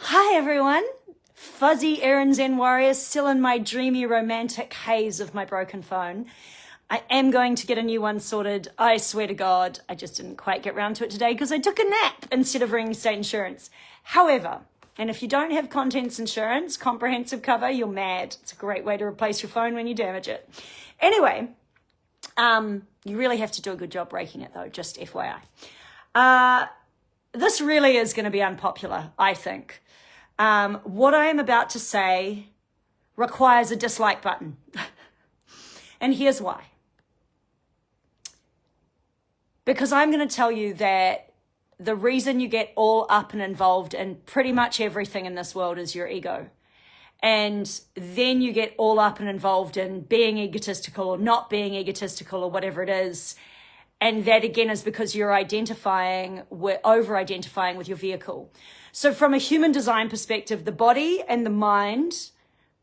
Hi everyone, fuzzy errands and warriors, still in my dreamy romantic haze of my broken phone. I am going to get a new one sorted. I swear to God, I just didn't quite get round to it today because I took a nap instead of ringing state insurance. However, and if you don't have contents insurance, comprehensive cover, you're mad. It's a great way to replace your phone when you damage it. Anyway, you really have to do a good job breaking it though, just FYI. This really is going to be unpopular, I think. What I am about to say requires a dislike button. And here's why. Because I'm going to tell you that the reason you get all up and involved in pretty much everything in this world is your ego. And then you get all up and involved in being egotistical or not being egotistical or whatever it is. And that again is because you're over-identifying with your vehicle. So from a human design perspective, the body and the mind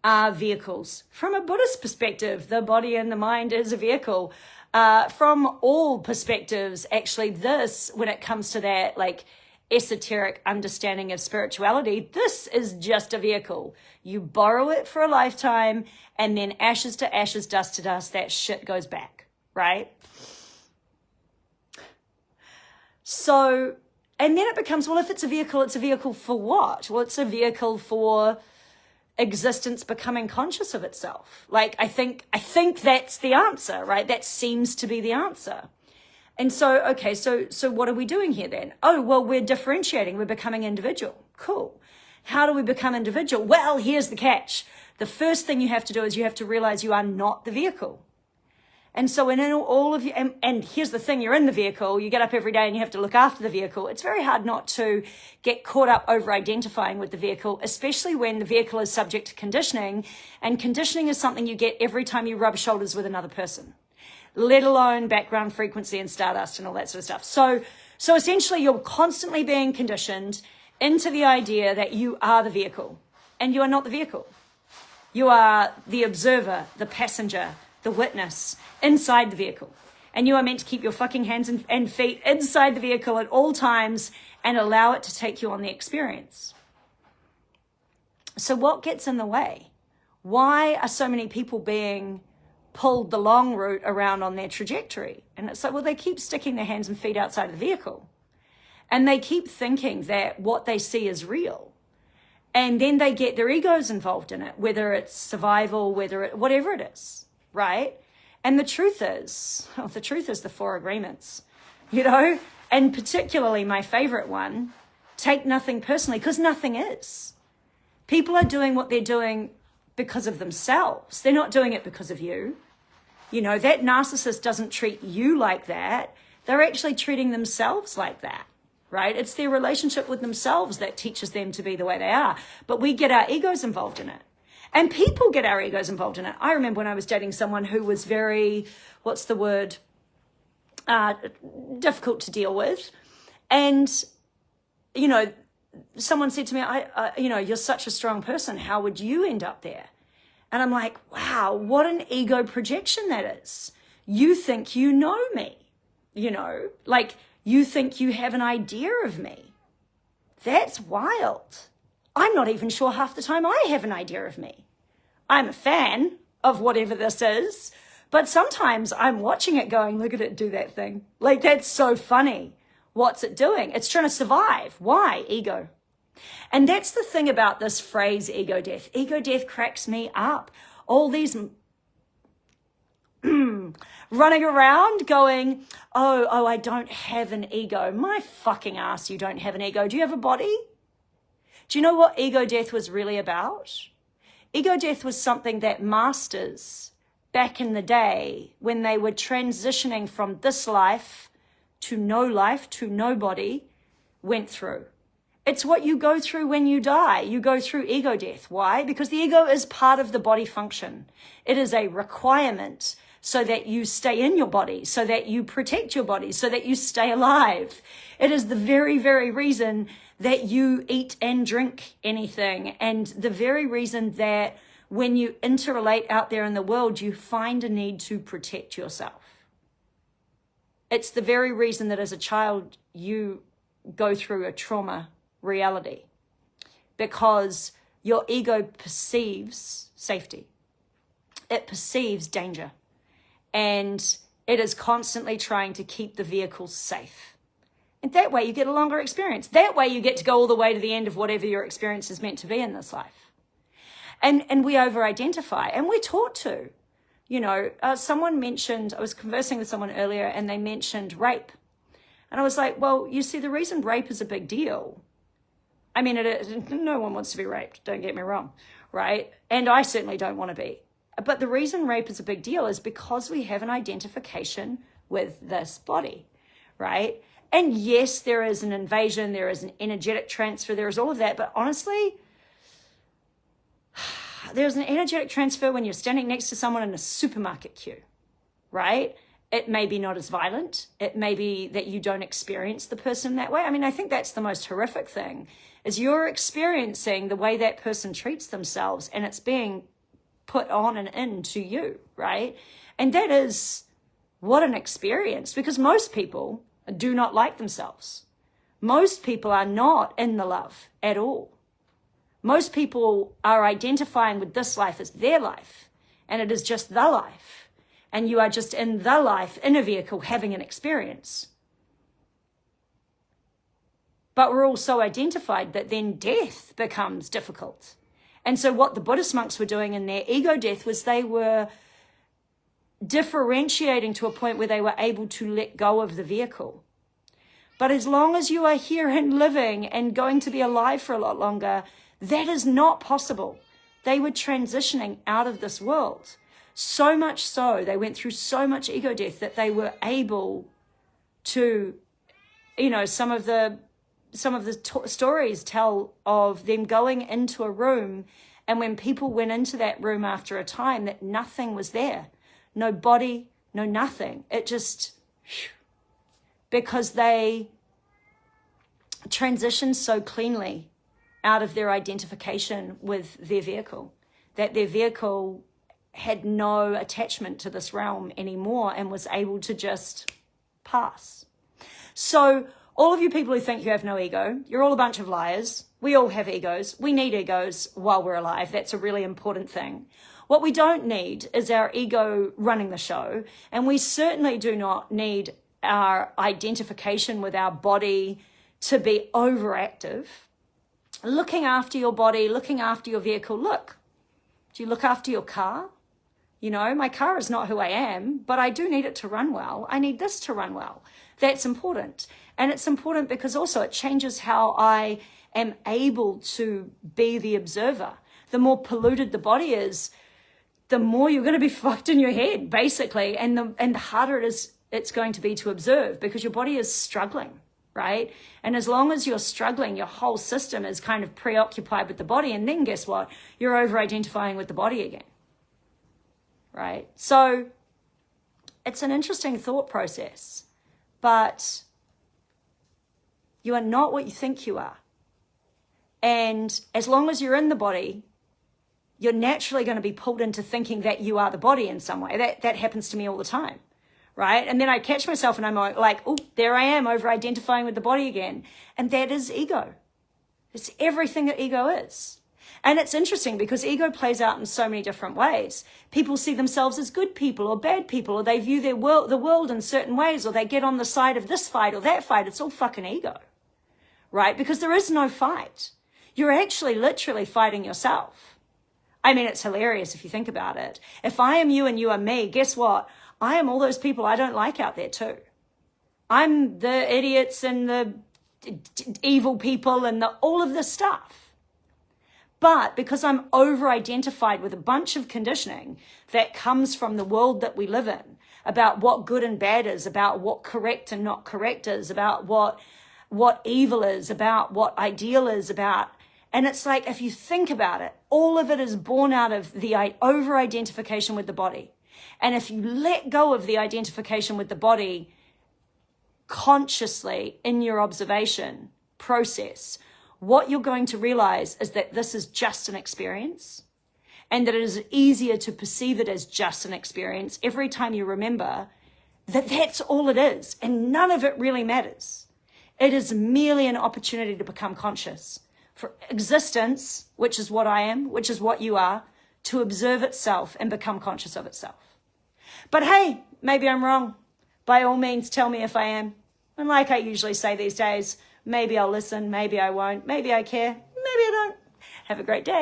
are vehicles. From a Buddhist perspective, the body and the mind is a vehicle. From all perspectives, actually this, when it comes to that like esoteric understanding of spirituality, this is just a vehicle. You borrow it for a lifetime and then ashes to ashes, dust to dust, that shit goes back, right? So, and then it becomes, well, if it's a vehicle for what? Well, it's a vehicle for existence becoming conscious of itself. Like, I think that's the answer, right? That seems to be the answer. And so, okay, so what are we doing here then? Oh, well, we're differentiating. We're becoming individual. Cool. How do we become individual? Well, here's the catch. The first thing you have to do is you have to realize you are not the vehicle. And so in all of you, and here's the thing, you're in the vehicle, you get up every day and you have to look after the vehicle. It's very hard not to get caught up over identifying with the vehicle, especially when the vehicle is subject to conditioning. And conditioning is something you get every time you rub shoulders with another person, let alone background frequency and stardust and all that sort of stuff. So essentially you're constantly being conditioned into the idea that you are the vehicle, and you are not the vehicle. You are the observer, the passenger, the witness inside the vehicle. And you are meant to keep your fucking hands and feet inside the vehicle at all times and allow it to take you on the experience. So what gets in the way? Why are so many people being pulled the long route around on their trajectory? And it's like, well, they keep sticking their hands and feet outside of the vehicle. And they keep thinking that what they see is real. And then they get their egos involved in it, whether it's survival, whatever it is. Right? And the truth is the four agreements, and particularly my favorite one, take nothing personally, because nothing is. People are doing what they're doing because of themselves. They're not doing it because of you. That narcissist doesn't treat you like that. They're actually treating themselves like that, right? It's their relationship with themselves that teaches them to be the way they are. But we get our egos involved in it. And people get our egos involved in it. I remember when I was dating someone who was very, difficult to deal with. And, someone said to me, you're such a strong person. How would you end up there? And I'm like, wow, what an ego projection that is. You think you know me, like you think you have an idea of me. That's wild. I'm not even sure half the time I have an idea of me. I'm a fan of whatever this is, but sometimes I'm watching it going, look at it do that thing. Like, that's so funny. What's it doing? It's trying to survive. Why? Ego. And that's the thing about this phrase, ego death. Ego death cracks me up. All these running around going, oh, I don't have an ego. My fucking ass, you don't have an ego. Do you have a body? Do you know what ego death was really about? Ego death was something that masters back in the day when they were transitioning from this life to nobody went through. It's what you go through when you die. You go through ego death. Why? Because the ego is part of the body function. It is a requirement so that you stay in your body, so that you protect your body, so that you stay alive. It is the very, very reason that you eat and drink anything, and the very reason that when you interrelate out there in the world, you find a need to protect yourself. It's the very reason that as a child, you go through a trauma reality. because your ego perceives safety. It perceives danger. And it is constantly trying to keep the vehicle safe. And that way you get a longer experience. That way you get to go all the way to the end of whatever your experience is meant to be in this life. And we over-identify, and we're taught to. You know, someone mentioned, I was conversing with someone earlier, and they mentioned rape. And I was like, well, you see, the reason rape is a big deal, I mean, no one wants to be raped, don't get me wrong, right? And I certainly don't want to be. But the reason rape is a big deal is because we have an identification with this body, right? And yes, there is an invasion, there is an energetic transfer, there is all of that. But honestly, there's an energetic transfer when you're standing next to someone in a supermarket queue, right? It may be not as violent. It may be that you don't experience the person that way. I mean, I think that's the most horrific thing, is you're experiencing the way that person treats themselves, and it's being put on and into you, right? And that is what an experience, because most people do not like themselves. Most people are not in the love at all. Most people are identifying with this life as their life, and it is just the life. And you are just in the life, in a vehicle, having an experience. But we're also identified that then death becomes difficult. And so what the Buddhist monks were doing in their ego death was they were differentiating to a point where they were able to let go of the vehicle. But as long as you are here and living and going to be alive for a lot longer, that is not possible. They were transitioning out of this world. So much so, they went through so much ego death that they were able to, you know, some of the stories tell of them going into a room, and when people went into that room after a time, that nothing was there. No body, no nothing. It just, because they transitioned so cleanly out of their identification with their vehicle, that their vehicle had no attachment to this realm anymore and was able to just pass. So all of you people who think you have no ego, you're all a bunch of liars. We all have egos. We need egos while we're alive. That's a really important thing. What we don't need is our ego running the show. And we certainly do not need our identification with our body to be overactive. Looking after your body, looking after your vehicle. Look, do you look after your car? You know, my car is not who I am, but I do need it to run well. I need this to run well. That's important. And it's important because also it changes how I am able to be the observer. The more polluted the body is, the more you're going to be fucked in your head, basically. And the harder it's going to be to observe, because your body is struggling, right? And as long as you're struggling, your whole system is kind of preoccupied with the body. And then guess what? You're over-identifying with the body again, right? So it's an interesting thought process, but you are not what you think you are. And as long as you're in the body, you're naturally going to be pulled into thinking that you are the body in some way. That happens to me all the time, right? And then I catch myself and I'm like, oh, there I am over-identifying with the body again. And that is ego. It's everything that ego is. And it's interesting because ego plays out in so many different ways. People see themselves as good people or bad people, or they view the world in certain ways, or they get on the side of this fight or that fight. It's all fucking ego, right? Because there is no fight. You're actually literally fighting yourself. I mean, it's hilarious if you think about it. If I am you and you are me, guess what? I am all those people I don't like out there too. I'm the idiots and the evil people and all of this stuff. But because I'm over-identified with a bunch of conditioning that comes from the world that we live in, about what good and bad is, about what correct and not correct is, about what evil is, about what ideal is, about. And it's like, if you think about it, all of it is born out of the over-identification with the body. And if you let go of the identification with the body consciously in your observation process, what you're going to realize is that this is just an experience, and that it is easier to perceive it as just an experience every time you remember that that's all it is, and none of it really matters. It is merely an opportunity to become conscious for existence, which is what I am, which is what you are, to observe itself and become conscious of itself. But hey, maybe I'm wrong. By all means, tell me if I am. And like I usually say these days, maybe I'll listen, maybe I won't, maybe I care, maybe I don't. Have a great day.